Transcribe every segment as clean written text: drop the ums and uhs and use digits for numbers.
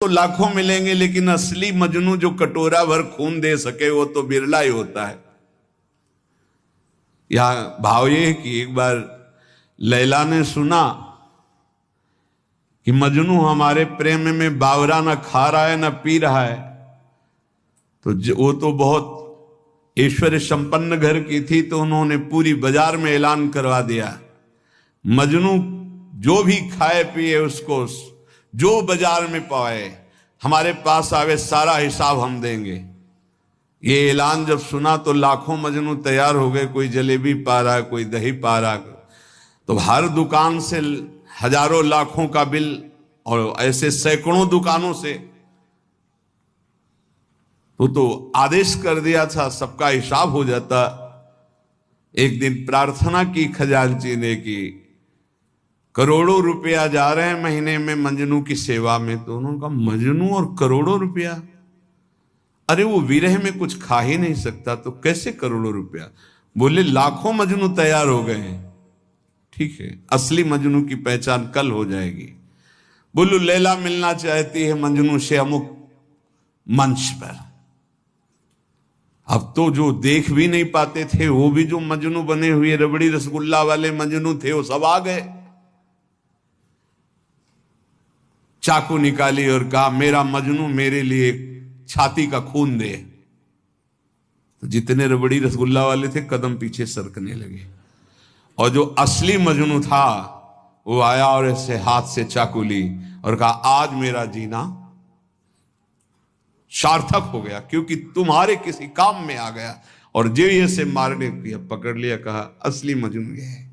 लाखों मिलेंगे, लेकिन असली मजनू जो कटोरा भर खून दे सके वो तो बिरला ही होता है। यहां भाव ये है कि एक बार लैला ने सुना कि मजनू हमारे प्रेम में बावरा न खा रहा है न पी रहा है, तो वो तो बहुत ऐश्वर्य संपन्न घर की थी, तो उन्होंने पूरी बाजार में ऐलान करवा दिया, मजनू जो भी खाए पिए उसको जो बाजार में पाए हमारे पास आवे, सारा हिसाब हम देंगे। ये ऐलान जब सुना तो लाखों मजनू तैयार हो गए, कोई जलेबी पा रहा, कोई दही पा रहा, तो हर दुकान से हजारों लाखों का बिल, और ऐसे सैकड़ों दुकानों से तो आदेश कर दिया था सबका हिसाब हो जाता। एक दिन प्रार्थना की खजांची ने कि करोड़ों रुपया जा रहे हैं महीने में मजनू की सेवा में, तो उन्होंने कहा मजनू और करोड़ों रुपया, अरे वो विरह में कुछ खा ही नहीं सकता तो कैसे करोड़ों रुपया। बोले लाखों मजनू तैयार हो गए हैं, ठीक है, असली मजनू की पहचान कल हो जाएगी। बोलू लैला मिलना चाहती है मजनू से अमुक मंच पर। अब तो जो देख भी नहीं पाते थे वो भी जो मजनू बने हुए रबड़ी रसगुल्ला वाले मजनू थे वो सब आ गए। चाकू निकाली और कहा मेरा मजनू मेरे लिए छाती का खून दे। तो जितने रबड़ी रसगुल्ला वाले थे कदम पीछे सरकने लगे, और जो असली मजनू था वो आया और ऐसे हाथ से चाकू ली और कहा आज मेरा जीना सार्थक हो गया, क्योंकि तुम्हारे किसी काम में आ गया। और जो ये से मारने किया, पकड़ लिया, कहा असली मजनू ये है।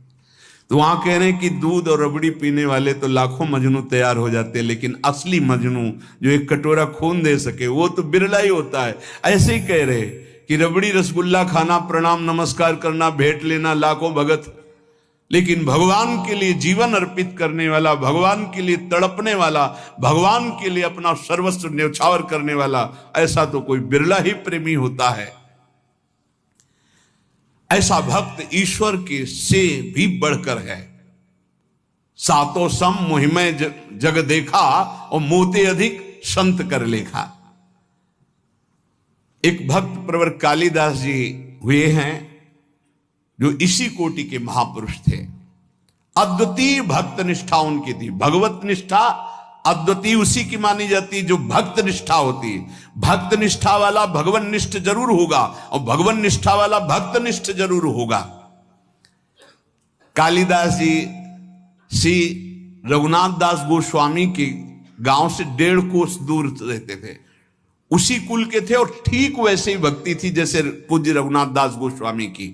तो वहां कह रहे हैं कि दूध और रबड़ी पीने वाले तो लाखों मजनू तैयार हो जाते हैं, लेकिन असली मजनू जो एक कटोरा खून दे सके वो तो बिरला ही होता है। ऐसे ही कह रहे कि रबड़ी रसगुल्ला खाना, प्रणाम नमस्कार करना, भेंट लेना लाखों भगत, लेकिन भगवान के लिए जीवन अर्पित करने वाला, भगवान के लिए तड़पने वाला, भगवान के लिए अपना सर्वस्व न्यौछावर करने वाला, ऐसा तो कोई बिरला ही प्रेमी होता है। ऐसा भक्त ईश्वर के से भी बढ़कर है। सातों सम मुहिमय जग देखा और मोते अधिक संत कर लेखा। एक भक्त प्रवर कालिदास जी हुए हैं जो इसी कोटि के महापुरुष थे। अद्वितीय भक्त निष्ठा उनकी थी। भगवत निष्ठा अद्वितीय उसी की मानी जाती जो भक्त निष्ठा होती है। भक्त निष्ठा वाला भगवान निष्ठ जरूर होगा और भगवान निष्ठा वाला भक्त निष्ठ जरूर होगा। कालिदास जी श्री रघुनाथ दास गोस्वामी के गांव से 1.5 कोस दूर रहते थे, उसी कुल के थे, और ठीक वैसे ही भक्ति थी जैसे पूज्य रघुनाथ दास गोस्वामी की।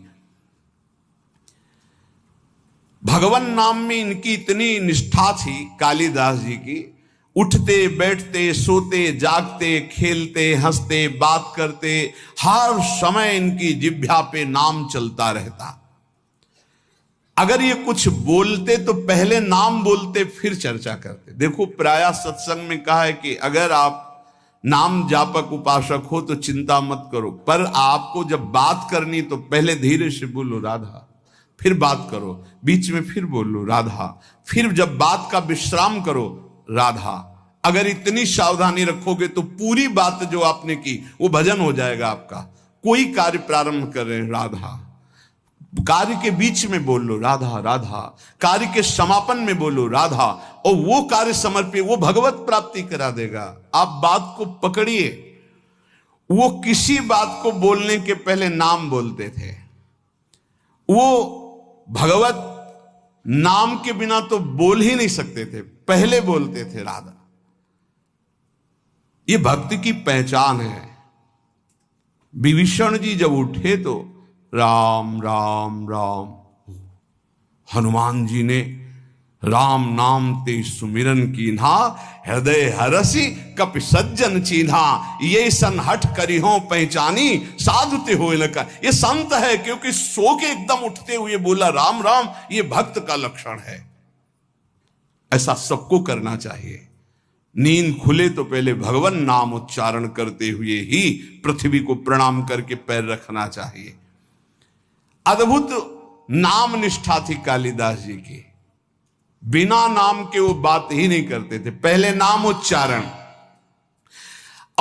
भगवान नाम में इनकी इतनी निष्ठा थी कालिदास जी की, उठते बैठते सोते जागते खेलते हंसते बात करते हर समय इनकी जिह्वा पे नाम चलता रहता। अगर ये कुछ बोलते तो पहले नाम बोलते फिर चर्चा करते। देखो प्रायः सत्संग में कहा है कि अगर आप नाम जापक उपासक हो तो चिंता मत करो, पर आपको जब बात करनी तो पहले धीरे से बोलो राधा, फिर बात करो, बीच में फिर बोलो राधा, फिर जब बात का विश्राम करो राधा। अगर इतनी सावधानी रखोगे तो पूरी बात जो आपने की वो भजन हो जाएगा आपका। कोई कार्य प्रारंभ कर रहे हैं राधा, कार्य के बीच में बोल लो राधा राधा, कार्य के समापन में बोलो राधा, और वो कार्य समर्पित, वो भगवत प्राप्ति करा देगा। आप बात को पकड़िए। वो किसी बात को बोलने के पहले नाम बोलते थे। वो भगवत नाम के बिना तो बोल ही नहीं सकते थे, पहले बोलते थे राधा। ये भक्ति की पहचान है। विभीषण जी जब उठे तो राम राम राम, हनुमान जी ने राम नाम ते सुमिरन कीन्हा, हृदय हरसी कपि सज्जन चीन्हा, ये सन हट करी हो पहचानी, साधु ते होए लका। ये संत है क्योंकि सो के एकदम उठते हुए बोला राम राम, ये भक्त का लक्षण है। ऐसा सबको करना चाहिए। नींद खुले तो पहले भगवान नाम उच्चारण करते हुए ही पृथ्वी को प्रणाम करके पैर रखना चाहिए। अद्भुत नाम निष्ठा थी कालिदास जी की। बिना नाम के वो बात ही नहीं करते थे, पहले नाम उच्चारण।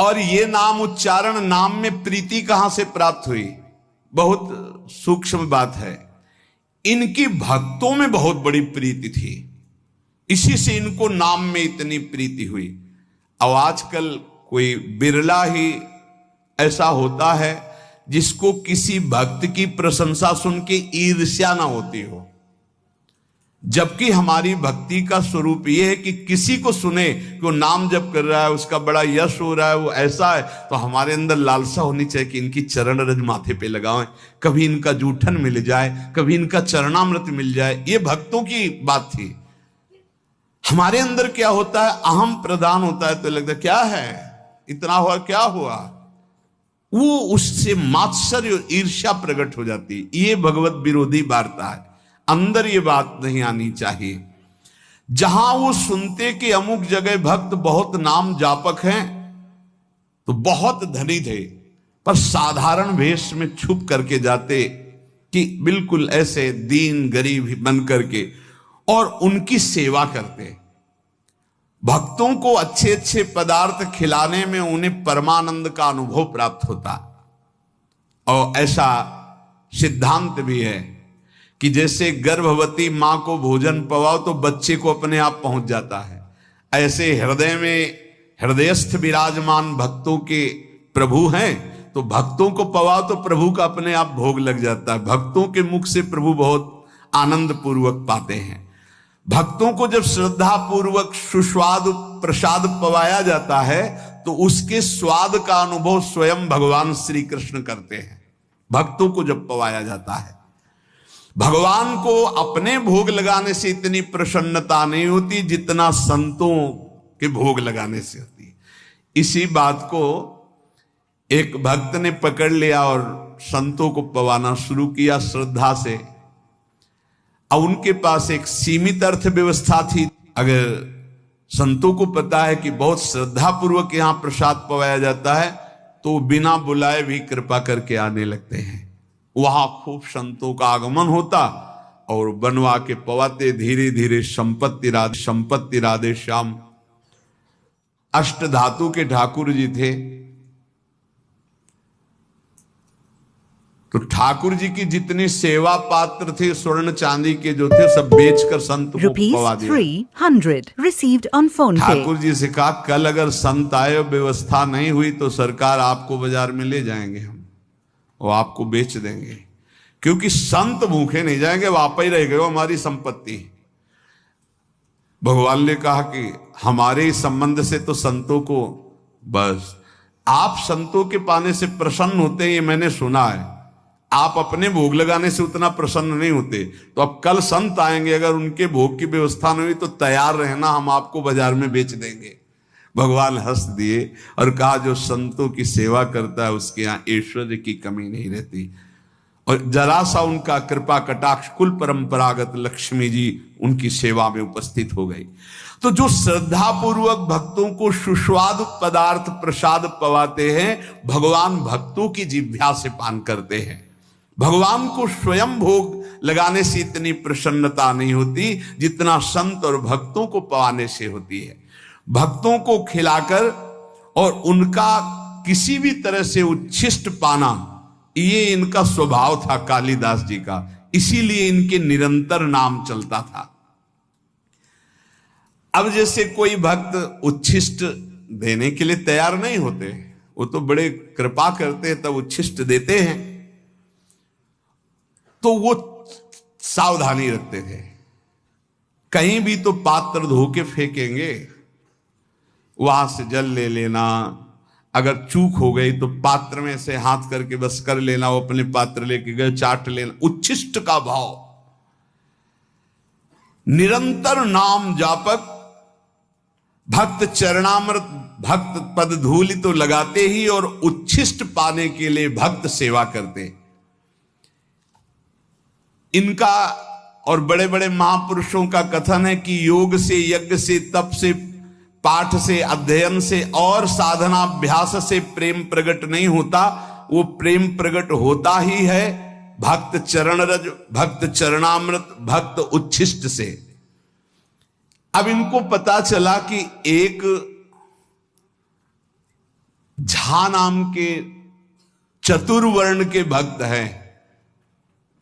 और ये नाम उच्चारण, नाम में प्रीति कहां से प्राप्त हुई? बहुत सूक्ष्म बात है। इनकी भक्तों में बहुत बड़ी प्रीति थी, इसी से इनको नाम में इतनी प्रीति हुई। अब आजकल कोई बिरला ही ऐसा होता है जिसको किसी भक्त की प्रशंसा सुन के ईर्ष्या ना होती हो, जबकि हमारी भक्ति का स्वरूप यह है कि किसी को सुने कि वो नाम जप कर रहा है, उसका बड़ा यश हो रहा है, वो ऐसा है, तो हमारे अंदर लालसा होनी चाहिए कि इनकी चरण रज माथे पे लगाएं, कभी इनका जूठन मिल जाए, कभी इनका चरणामृत मिल जाए। ये भक्तों की बात थी। हमारे अंदर क्या होता है, अहम प्रधान होता है, तो लगता है क्या है, इतना हुआ, क्या हुआ, वो उससे मात्सर्य और ईर्ष्या प्रकट हो जाती। ये भगवत विरोधी वार्ता है। अंदर ये बात नहीं आनी चाहिए। जहां वो सुनते कि अमुक जगह भक्त बहुत नाम जापक हैं, तो बहुत धनी थे, पर साधारण वेश में छुप करके जाते कि बिल्कुल ऐसे दीन गरीब बन करके, और उनकी सेवा करते। भक्तों को अच्छे अच्छे पदार्थ खिलाने में उन्हें परमानंद का अनुभव प्राप्त होता। और ऐसा सिद्धांत भी है कि जैसे गर्भवती मां को भोजन पवाओ तो बच्चे को अपने आप पहुंच जाता है, ऐसे हृदय में हृदयस्थ विराजमान भक्तों के प्रभु हैं, तो भक्तों को पवाओ तो प्रभु का अपने आप भोग लग जाता है। भक्तों के मुख से प्रभु बहुत आनंद पूर्वक पाते हैं। भक्तों को जब श्रद्धा पूर्वक सुस्वाद प्रसाद पवाया जाता है, तो उसके स्वाद का अनुभव स्वयं भगवान श्री कृष्ण करते हैं। भक्तों को जब पवाया जाता है, भगवान को अपने भोग लगाने से इतनी प्रसन्नता नहीं होती जितना संतों के भोग लगाने से होती है। इसी बात को एक भक्त ने पकड़ लिया और संतों को पवाना शुरू किया श्रद्धा से। अब उनके पास एक सीमित अर्थव्यवस्था थी। अगर संतों को पता है कि बहुत श्रद्धा पूर्वक यहां प्रसाद पवाया जाता है, तो बिना बुलाए भी कृपा करके आने लगते हैं। वहां खूब संतों का आगमन होता और बनवा के पवाते। धीरे धीरे संपत्ति राधे श्याम अष्ट धातु के ठाकुर जी थे, तो ठाकुर जी की जितनी सेवा पात्र थे स्वर्ण चांदी के जो थे, सब बेचकर संत को पवा दिया। ₹300 received on phone pay। Thakur ji से कहा कल अगर संत आए व्यवस्था नहीं हुई तो सरकार आपको बाजार में ले जाएंगे, हम वो आपको बेच देंगे, क्योंकि संत भूखे नहीं जाएंगे, वापस ही रह गए हमारी संपत्ति। भगवान ने कहा कि हमारे संबंध से तो संतों को, बस आप संतों के पाने से प्रसन्न होते हैं, ये मैंने सुना है। आप अपने भोग लगाने से उतना प्रसन्न नहीं होते, तो अब कल संत आएंगे, अगर उनके भोग की व्यवस्था नहीं हुई तो तैयार रहना, हम आपको बाजार में बेच देंगे। भगवान हंस दिए और कहा जो संतों की सेवा करता है उसके यहाँ ऐश्वर्य की कमी नहीं रहती। और जरा सा उनका कृपा कटाक्ष, कुल परंपरागत लक्ष्मी जी उनकी सेवा में उपस्थित हो गई। तो जो श्रद्धा पूर्वक भक्तों को सुस्वादु पदार्थ प्रसाद पवाते हैं, भगवान भक्तों की जिह्वा से पान करते हैं। भगवान को स्वयं भोग लगाने से इतनी प्रसन्नता नहीं होती जितना संत और भक्तों को पवाने से होती है। भक्तों को खिलाकर और उनका किसी भी तरह से उच्छिष्ट पाना, ये इनका स्वभाव था कालिदास जी का, इसीलिए इनके निरंतर नाम चलता था। अब जैसे कोई भक्त उच्छिष्ट देने के लिए तैयार नहीं होते, वो तो बड़े कृपा करते हैं तब उच्छिष्ट देते हैं, तो वो सावधानी रखते थे। कहीं भी तो पात्र धो के फेंकेंगे, वहां से जल ले लेना, अगर चूक हो गई तो पात्र में से हाथ करके बस कर लेना, वो अपने पात्र लेके गए चाट लेना। उच्छिष्ट का भाव, निरंतर नाम जापक, भक्त चरणामृत भक्त पद धूलि तो लगाते ही, और उच्छिष्ट पाने के लिए भक्त सेवा करते। इनका और बड़े बड़े महापुरुषों का कथन है कि योग से, यज्ञ से, तप से, पाठ से, अध्ययन से और साधनाभ्यास से प्रेम प्रकट नहीं होता। वो प्रेम प्रकट होता ही है भक्त चरण रज, भक्त चरणामृत, भक्त उच्छिष्ट से। अब इनको पता चला कि एक झा नाम के चतुर्वर्ण के भक्त हैं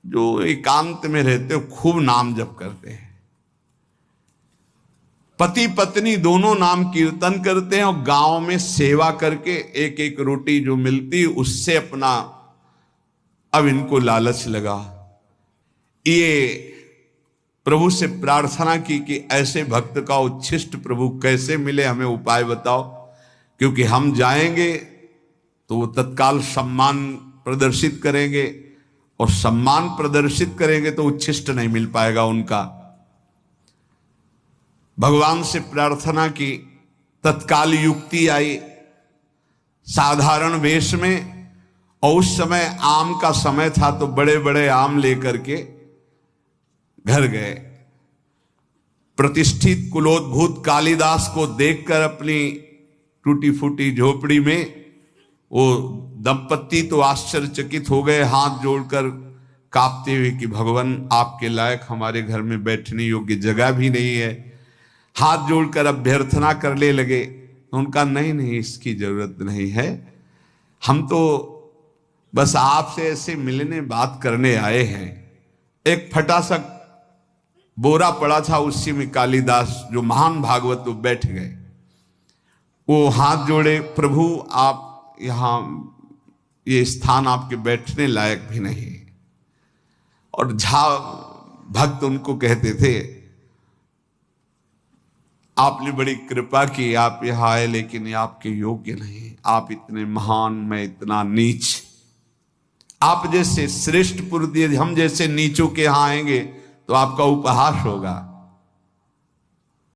जो एकांत में रहते हो, खूब नाम जप करते हैं। पति पत्नी दोनों नाम कीर्तन करते हैं और गांव में सेवा करके एक एक रोटी जो मिलती उससे अपना, अब इनको लालच लगा। ये प्रभु से प्रार्थना की कि ऐसे भक्त का उच्छिष्ट प्रभु कैसे मिले, हमें उपाय बताओ, क्योंकि हम जाएंगे तो वो तत्काल सम्मान प्रदर्शित करेंगे और सम्मान प्रदर्शित करेंगे तो उच्छिष्ट नहीं मिल पाएगा उनका। भगवान से प्रार्थना की, तत्काल युक्ति आई साधारण वेश में, और उस समय आम का समय था तो बड़े बड़े आम लेकर के घर गए। प्रतिष्ठित कुलोद्भूत कालिदास को देखकर अपनी टूटी फूटी झोपड़ी में वो दंपत्ति तो आश्चर्यचकित हो गए, हाथ जोड़कर कांपते हुए कि भगवान आपके लायक हमारे घर में बैठने योग्य जगह भी नहीं है। हाथ जोड़कर अभ्यर्थना करने लगे। उनका नहीं नहीं, इसकी जरूरत नहीं है, हम तो बस आपसे ऐसे मिलने बात करने आए हैं। एक फटा सा बोरा पड़ा था, उसी में कालिदास जो महान भागवत वो बैठ गए। वो हाथ जोड़े, प्रभु आप यहां, ये स्थान आपके बैठने लायक भी नहीं। और झा भक्त उनको कहते थे, आपने बड़ी कृपा की, आप यहां आए, लेकिन ये आपके योग्य नहीं। आप इतने महान, मैं इतना नीच। आप जैसे श्रेष्ठ पुरुष, हम जैसे नीचों के यहां आएंगे तो आपका उपहास होगा।